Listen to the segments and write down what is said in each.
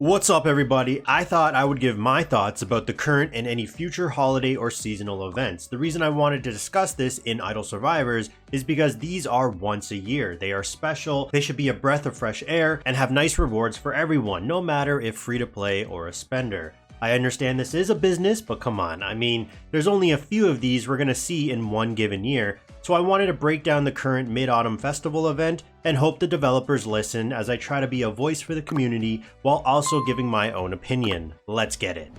What's up, everybody? I thought I would give my thoughts about the current and any future holiday or seasonal events. The reason I wanted to discuss this in Idle Survivors is because these are once a year. They are special, they should be a breath of fresh air, and have nice rewards for everyone, no matter if free to play or a spender. I understand this is a business, but come on, I mean, there's only a few of these we're gonna see in one given year, so I wanted to break down the current Mid-Autumn Festival event and hope the developers listen as I try to be a voice for the community while also giving my own opinion. Let's get it.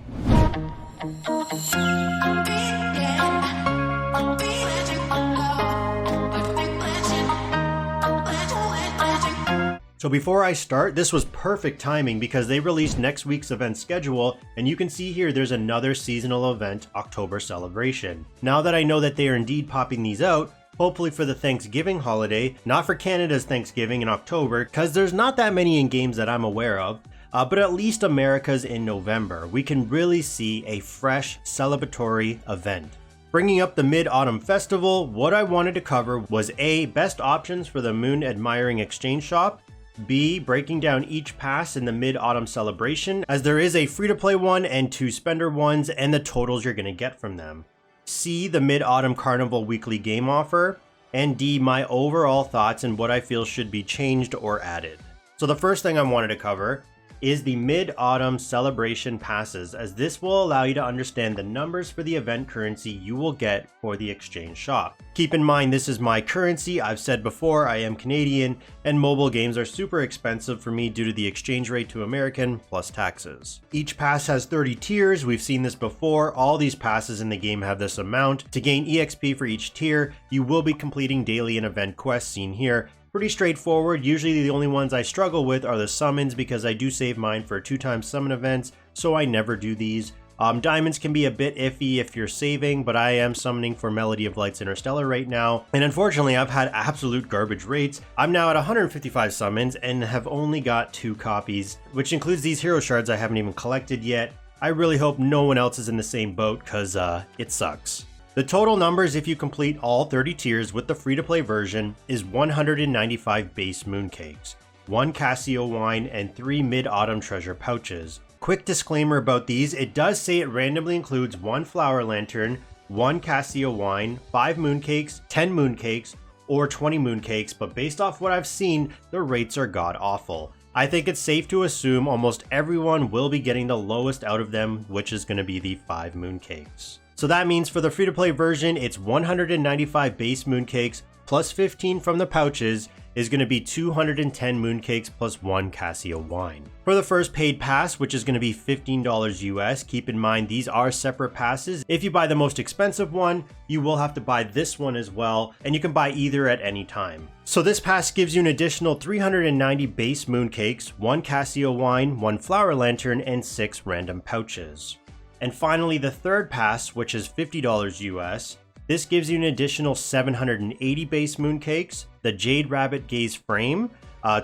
So before I start, this was perfect timing because they released next week's event schedule, and you can see here there's another seasonal event, October Celebration. Now that I know that they are indeed popping these out, hopefully for the Thanksgiving holiday, not for Canada's Thanksgiving in October, because there's not that many in games that I'm aware of, but at least America's in November, we can really see a fresh celebratory event. Bringing up the Mid-Autumn Festival, what I wanted to cover was A, best options for the Moon Admiring Exchange Shop, B, breaking down each pass in the Mid-Autumn Celebration, as there is a free-to-play one and two spender ones, and the totals you're going to get from them. C, the Mid-Autumn Carnival weekly game offer, and D, my overall thoughts and what I feel should be changed or added. So the first thing I wanted to cover is the Mid-Autumn Celebration passes, as this will allow you to understand the numbers for the event currency you will get for the exchange shop. Keep in mind, this is my currency. I've said before, I am Canadian, and mobile games are super expensive for me due to the exchange rate to American plus taxes. Each pass has 30 tiers. We've seen this before. All these passes in the game have this amount. To gain EXP for each tier, you will be completing daily and event quests seen here. Pretty straightforward. Usually the only ones I struggle with are the summons because I do save mine for 2x summon events, so I never do these. Diamonds can be a bit iffy if you're saving, but I am summoning for Melody of Light's Interstellar right now, and unfortunately I've had absolute garbage rates. I'm now at 155 summons and have only got 2 copies, which includes these hero shards I haven't even collected yet. I really hope no one else is in the same boat, cause it sucks. The total numbers if you complete all 30 tiers with the free-to-play version is 195 base mooncakes, 1 Casio wine, and 3 Mid-Autumn treasure pouches. Quick disclaimer about these, it does say it randomly includes 1 flower lantern, 1 Casio wine, 5 mooncakes, 10 mooncakes, or 20 mooncakes, but based off what I've seen, the rates are god-awful. I think it's safe to assume almost everyone will be getting the lowest out of them, which is going to be the 5 mooncakes. So that means for the free-to-play version, it's 195 base mooncakes plus 15 from the pouches is going to be 210 mooncakes plus 1 Casio wine. For the first paid pass, which is going to be $15 US, keep in mind these are separate passes. If you buy the most expensive one, you will have to buy this one as well, and you can buy either at any time. So this pass gives you an additional 390 base mooncakes, 1 Casio wine, 1 flower lantern, and 6 random pouches. And finally, the third pass, which is $50 US, this gives you an additional 780 base mooncakes, the Jade Rabbit Gaze frame,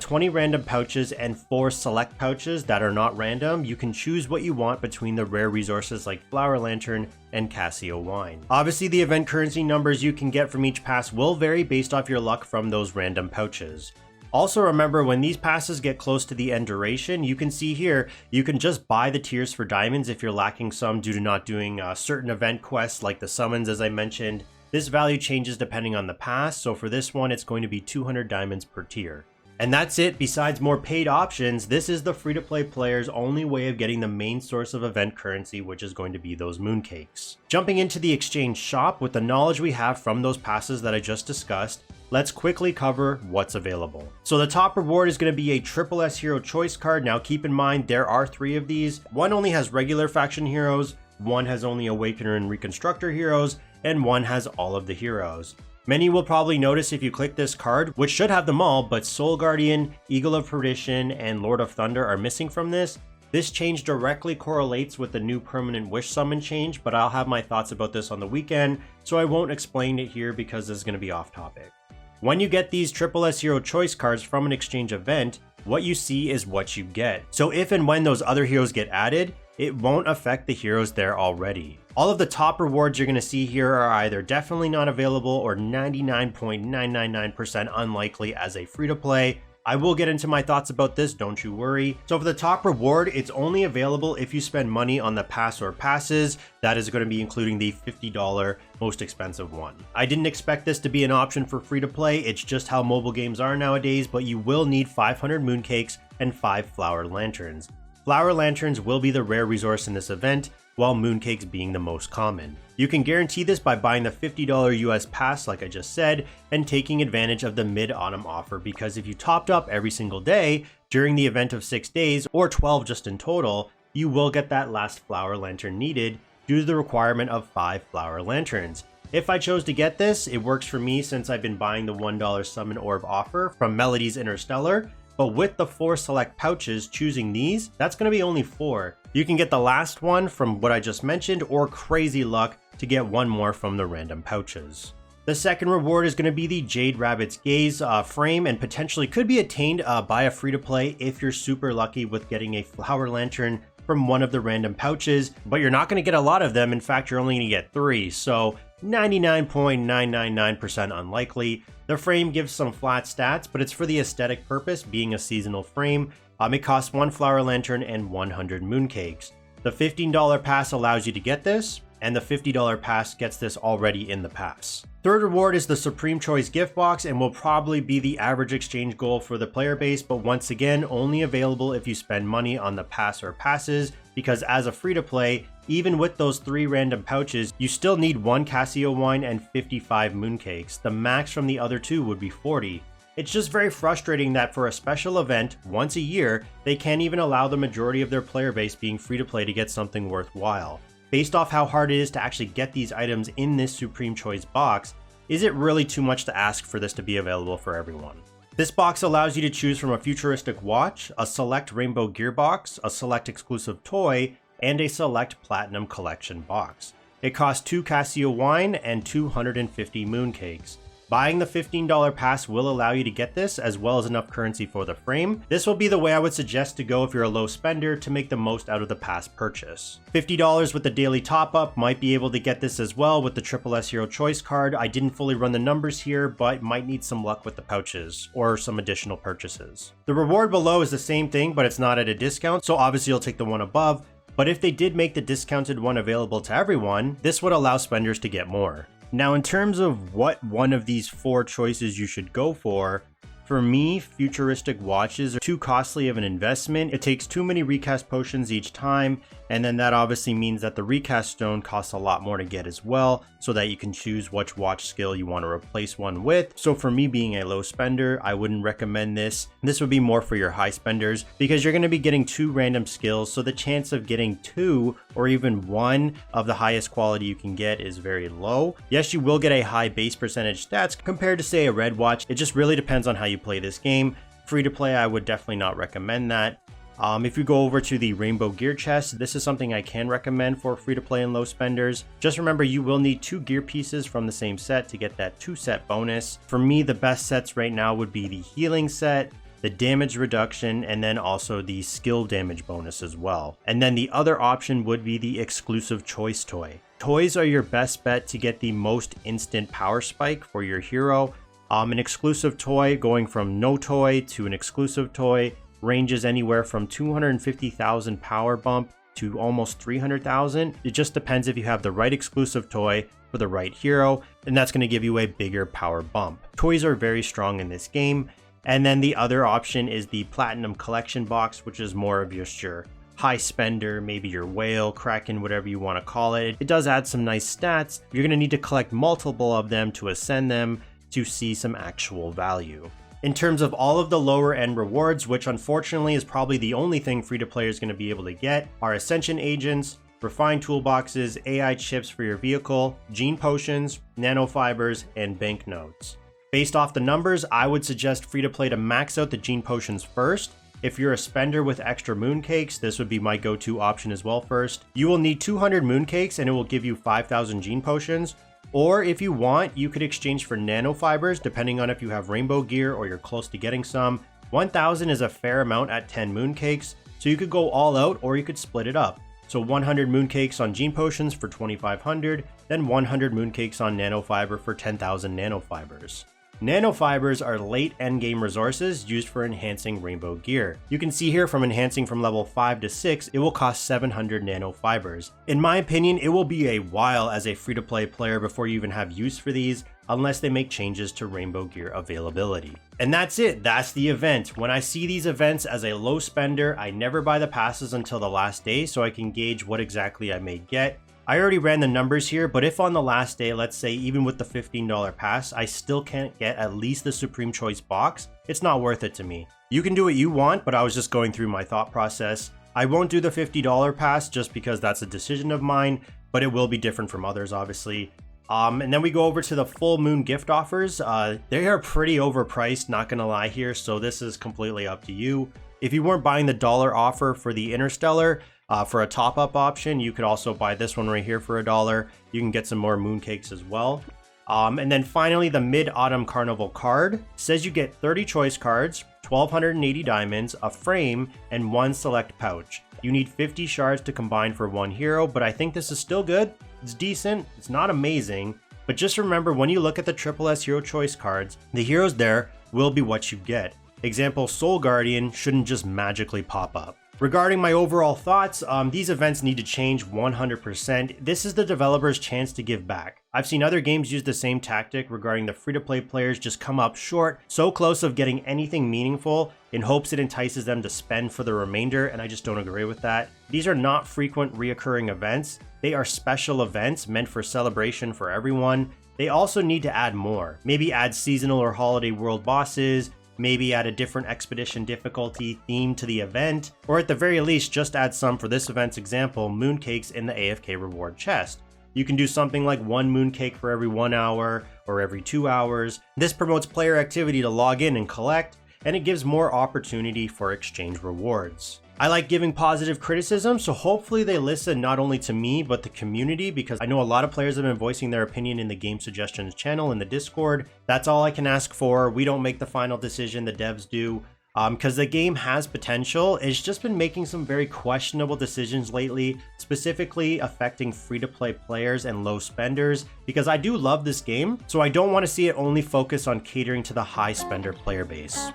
20 random pouches, and 4 select pouches that are not random. You can choose what you want between the rare resources like Flower Lantern and Casio wine. Obviously, the event currency numbers you can get from each pass will vary based off your luck from those random pouches. Also remember, when these passes get close to the end duration, you can see here, you can just buy the tiers for diamonds if you're lacking some due to not doing certain event quests like the summons as I mentioned. This value changes depending on the pass, so for this one it's going to be 200 diamonds per tier. And that's it. Besides more paid options, this is the free-to-play player's only way of getting the main source of event currency, which is going to be those mooncakes. Jumping into the exchange shop, with the knowledge we have from those passes that I just discussed, let's quickly cover what's available. So the top reward is going to be a Triple S Hero Choice card. Now keep in mind there are 3 of these. One only has regular faction heroes, one has only Awakener and Reconstructor heroes, and one has all of the heroes. Many will probably notice if you click this card, which should have them all, but Soul Guardian, Eagle of Perdition, and Lord of Thunder are missing from this. This change directly correlates with the new permanent wish summon change, but I'll have my thoughts about this on the weekend, so I won't explain it here because this is going to be off topic. When you get these Triple S Hero Choice cards from an exchange event, what you see is what you get. So if and when those other heroes get added, it won't affect the heroes there already. All of the top rewards you're going to see here are either definitely not available or 99.999% unlikely as a free-to-play. I will get into my thoughts about this, don't you worry. So for the top reward, it's only available if you spend money on the pass or passes. That is going to be including the $50 most expensive one. I didn't expect this to be an option for free to play. It's just how mobile games are nowadays, but you will need 500 mooncakes and 5 flower lanterns. Flower lanterns will be the rare resource in this event, while mooncakes being the most common. You can guarantee this by buying the $50 US pass like I just said, and taking advantage of the mid-autumn offer, because if you topped up every single day during the event of 6 days, or 12 just in total, you will get that last flower lantern needed due to the requirement of 5 flower lanterns. If I chose to get this, it works for me since I've been buying the $1 summon orb offer from Melody's Interstellar, but with the 4 select pouches, choosing these, that's going to be only 4. You can get the last one from what I just mentioned, or crazy luck to get one more from the random pouches. The second reward is going to be the Jade Rabbit's Gaze frame, and potentially could be attained by a free-to-play if you're super lucky with getting a flower lantern from one of the random pouches, but you're not going to get a lot of them. In fact, you're only going to get 3, so 99.999% unlikely. The frame gives some flat stats, but it's for the aesthetic purpose, being a seasonal frame. It costs 1 flower lantern and 100 mooncakes. The $15 pass allows you to get this, and the $50 pass gets this already in the pass. Third reward is the Supreme Choice gift box, and will probably be the average exchange goal for the player base, but once again, only available if you spend money on the pass or passes, because as a free-to-play, even with those 3 random pouches, you still need 1 Casio wine and 55 mooncakes. The max from the other 2 would be 40. It's just very frustrating that for a special event, once a year, they can't even allow the majority of their player base being free-to-play to get something worthwhile. Based off how hard it is to actually get these items in this Supreme Choice box, is it really too much to ask for this to be available for everyone? This box allows you to choose from a futuristic watch, a select rainbow gear box, a select exclusive toy, and a select platinum collection box. It costs 2 Casio wine and 250 mooncakes. Buying the $15 pass will allow you to get this, as well as enough currency for the frame. This will be the way I would suggest to go if you're a low spender to make the most out of the pass purchase. $50 with the daily top up might be able to get this as well with the SSS Hero Choice card. I didn't fully run the numbers here, but might need some luck with the pouches or some additional purchases. The reward below is the same thing, but it's not at a discount, so obviously you'll take the one above. But if they did make the discounted one available to everyone, this would allow spenders to get more. Now, in terms of what one of these 4 choices you should go for me, futuristic watches are too costly of an investment. It takes too many recast potions each time, and then that obviously means that the recast stone costs a lot more to get as well, so that you can choose which watch skill you want to replace one with. So for me, being a low spender, I wouldn't recommend this. This would be more for your high spenders, because you're going to be getting 2 random skills, so the chance of getting 2 or even 1 of the highest quality you can get is very low. Yes, you will get a high base percentage stats compared to, say, a red watch. It just really depends on how you play this game. Free to play, I would definitely not recommend that. If you go over to the rainbow gear chest, this is something I can recommend for free to play and low spenders. Just remember, you will need 2 gear pieces from the same set to get that 2 set bonus. For me, the best sets right now would be the healing set, the damage reduction, and then also the skill damage bonus as well. And then the other option would be the exclusive choice toy. Toys are your best bet to get the most instant power spike for your hero. An exclusive toy going from no toy to an exclusive toy ranges anywhere from 250,000 power bump to almost 300,000. It just depends if you have the right exclusive toy for the right hero, and that's going to give you a bigger power bump. Toys are very strong in this game. And then the other option is the platinum collection box, which is more of just your high spender, maybe your whale, kraken, whatever you want to call it. It does add some nice stats. You're going to need to collect multiple of them to ascend them to see some actual value. In terms of all of the lower end rewards, which unfortunately is probably the only thing free to play is going to be able to get, are ascension agents, refined toolboxes, AI chips for your vehicle, gene potions, nanofibers, and banknotes. Based off the numbers, I would suggest free to play to max out the gene potions first. If you're a spender with extra mooncakes, this would be my go-to option as well first. You will need 200 mooncakes and it will give you 5,000 gene potions. Or if you want, you could exchange for nanofibers, depending on if you have rainbow gear or you're close to getting some. 1,000 is a fair amount at 10 mooncakes, so you could go all out or you could split it up. So 100 mooncakes on gene potions for 2,500, then 100 mooncakes on nanofiber for 10,000 nanofibers. Nanofibers are late endgame resources used for enhancing rainbow gear. You can see here from enhancing from level 5 to 6, it will cost 700 nanofibers. In my opinion, it will be a while as a free-to-play player before you even have use for these, unless they make changes to rainbow gear availability. And that's it, that's the event. When I see these events as a low spender, I never buy the passes until the last day so I can gauge what exactly I may get. I already ran the numbers here, but if on the last day, let's say even with the $15 pass, I still can't get at least the Supreme Choice box, it's not worth it to me. You can do what you want, but I was just going through my thought process. I won't do the $50 pass just because that's a decision of mine, but it will be different from others, obviously. And then we go over to the full moon gift offers. They are pretty overpriced, not gonna lie here, so this is completely up to you. If you weren't buying the $1 offer for the Interstellar, for a top-up option, you could also buy this one right here for $1. You can get some more mooncakes as well. And then finally, the Mid-Autumn Carnival card says you get 30 choice cards, 1,280 diamonds, a frame, and 1 select pouch. You need 50 shards to combine for 1 hero, but I think this is still good. It's decent, it's not amazing, but just remember when you look at the SSS hero choice cards, the heroes there will be what you get. Example, Soul Guardian shouldn't just magically pop up. Regarding my overall thoughts, these events need to change 100%. This is the developers' chance to give back. I've seen other games use the same tactic regarding the free-to-play players just come up short, so close of getting anything meaningful in hopes it entices them to spend for the remainder, and I just don't agree with that. These are not frequent reoccurring events. They are special events meant for celebration for everyone. They also need to add more. Maybe add seasonal or holiday world bosses, maybe add a different expedition difficulty theme to the event, or at the very least just add some, for this event's example, mooncakes in the AFK reward chest. You can do something like 1 mooncake for every 1 hour or every 2 hours. This promotes player activity to log in and collect, and it gives more opportunity for exchange rewards. I like giving positive criticism, so hopefully they listen not only to me, but the community, because I know a lot of players have been voicing their opinion in the game suggestions channel in the Discord. That's all I can ask for. We don't make the final decision, the devs do. Because the game has potential, it's just been making some very questionable decisions lately, specifically affecting free-to-play players and low spenders, because I do love this game, so I don't want to see it only focus on catering to the high spender player base.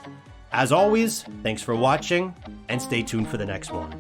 As always, thanks for watching, and stay tuned for the next one.